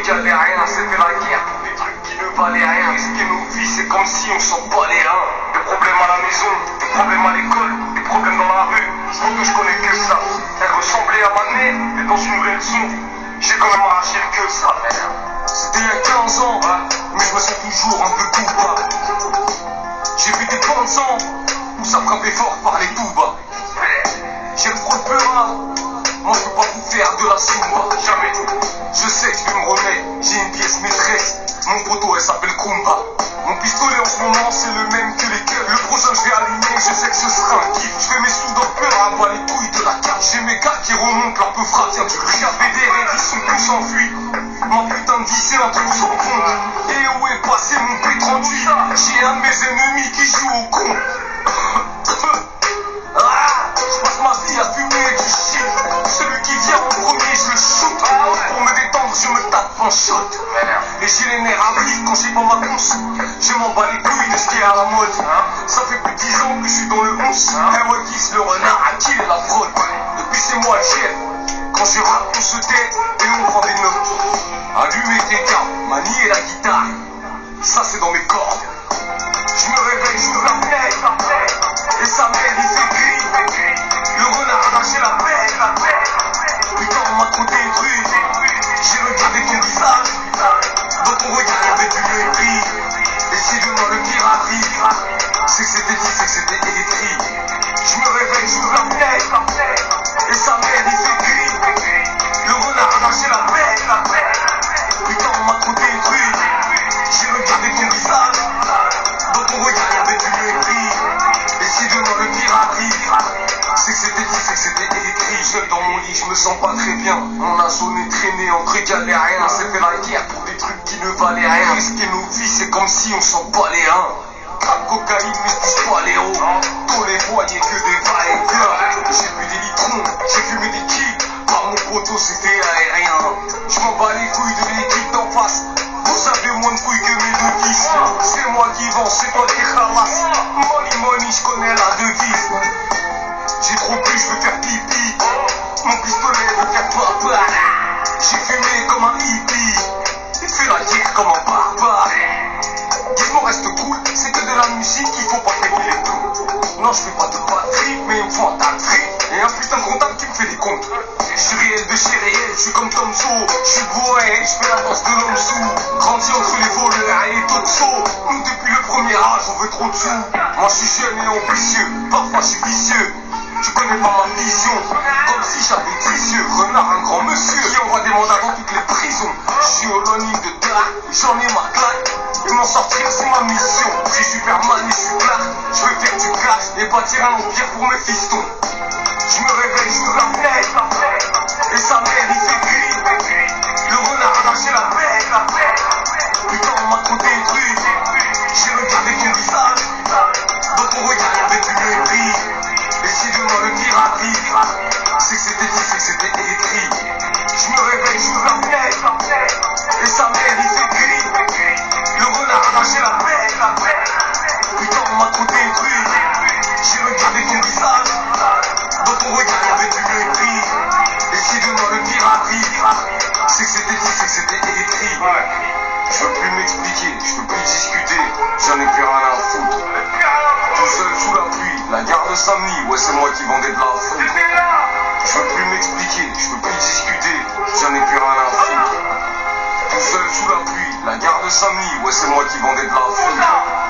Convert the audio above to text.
égalait rien, c'était la guerre pour des trucs qui ne valaient rien. Risquer nos vies, c'est comme si on s'en bat les reins. Des problèmes à la maison, des problèmes à l'école, des problèmes dans la rue. Je crois que je connais que ça. Elle ressemblait à ma nez, mais dans une vraie leçon. J'ai quand même arraché le que ça. C'était il y a 15 ans, mais je me sens toujours un peu coupable. J'ai vu des bancs de sang où ça frappait fort par les tout bas. J'ai le trop peur, moi je peux pas vous faire de la soumba. Jamais. Je sais que je vais me remettre, j'ai une pièce maîtresse. Mon poteau elle s'appelle Kumba. Mon pistolet en ce moment c'est le même que les keufs. Le prochain je vais aligner, je sais que ce sera un kiff. Je fais mes sous dans le peur, abat les couilles de la carte. J'ai mes gars qui remontent, la peu frappe, tiens du riz. J'avais des rêves, ils sont tous enfuis. Ma putain de vie c'est un trou sans fond. Et où est passé mon P38? J'ai un de mes ennemis qui joue au con. Je passe ma vie à fumer du shit. Celui qui vient en premier je le shoot. Pour me détendre je me tape un shot. Et j'ai les nerfs à vif quand j'ai pas ma conce. Je m'en bats les couilles de ce qui est à la mode. Ça fait plus de 10 ans que je suis dans le 11. Kiss le renard à qui est la fraude. Depuis c'est moi le chef. Quand je rappe on se tait et on prend des notes. Allumer tes gars, manier la guitare. Ça c'est dans mes cordes. Je me réveille, j'ouvre la fenêtre. Et sa mère il fait gris. Le renard a lâché la paix. Putain on m'a trop détruit. J'ai regardé ton visage. Dans ton regard y'avait du mépris. Et si demain le pire arrive, c'est que c'était dit, c'est que c'était écrit. Je me réveille, j'ouvre la fenêtre. Et sa mère il fait gris. Le renard a lâché la paix. Putain on m'a trop détruit. J'ai regardé ton visage. Dans ton regard y'avait du mépris. Et si demain le pire arrive, c'est que c'était dit, c'est que c'était écrit. Seul dans mon lit, je me sens pas très bien. Mon zone est traîné entre galériens. C'est fait la guerre pour des trucs qui ne valaient rien. Risquer nos vies, c'est comme si on s'en bat les reins. Crack cocaïne, mais je touche pas les héros. Dans les voyez que des va-et-vient. J'ai bu des litrons, j'ai fumé des kills. Par mon poteau, c'était aérien. Je m'en bats les couilles de l'équipe d'en face. Vous avez moins de couilles que mes devises. C'est moi qui vends, c'est toi qui ramasse. Money, money, je connais la devise. J'ai trop bu, je veux faire pipi. Mon pistolet veut faire papa. J'ai fumé comme un hippie. Il fait la guerre comme un barbare. Dis-moi reste cool, c'est que de la musique, il faut pas payer les plombs. Non, je fais pas de batterie, mais il me faut un tas de fric. Et un putain de comptable qui me fait des comptes. Je suis réel de chez réel, je suis comme Tom Soo. Je suis bourré, je fais la danse de l'homme sous. Grandi entre les voleurs et les totsos. Nous depuis le premier âge, on veut trop de sous. Moi je suis jeune et ambitieux, parfois je suis vicieux. Tu connais pas ma vision, comme si j'avais 10 yeux. Renard, un grand monsieur qui envoie des mandats dans toutes les prisons. Je suis au running de dark, j'en ai ma claque. Et m'en sortir c'est ma mission. Je suis Superman et je suis Clark. Je veux faire du cash et bâtir un empire pour mes fistons. Je me réveille, j'ouvre la fenêtre. Et sa mère il fait gris. Le renard a lâché la paix. Putain on m'a trop détruit. J'ai regardé ton visage. Dans ton regard y'avait du mépris. Et si demain le pire arrive, c'est que c'était dit, c'est que c'était écrit. Je me réveille, j'ouvre la fenêtre. Et sa mère il fait gris. Le renard a lâché la paix. Putain on m'a trop détruit. J'ai regardé ton visage. Dans ton regard y'avait du mépris. Et si demain le pire arrive, c'est que c'était dit, c'est que c'était écrit. Je veux plus m'expliquer, je veux plus discuter. J'en ai plus rien à foutre. Tout seul sous la pluie, la gare de Saint-Denis, ouais c'est moi qui vendais de la foudre. Je veux plus m'expliquer, je veux plus discuter. J'en ai plus rien à foutre. Tout seul sous la pluie, la gare de Saint-Denis, ouais c'est moi qui vendais de la foudre.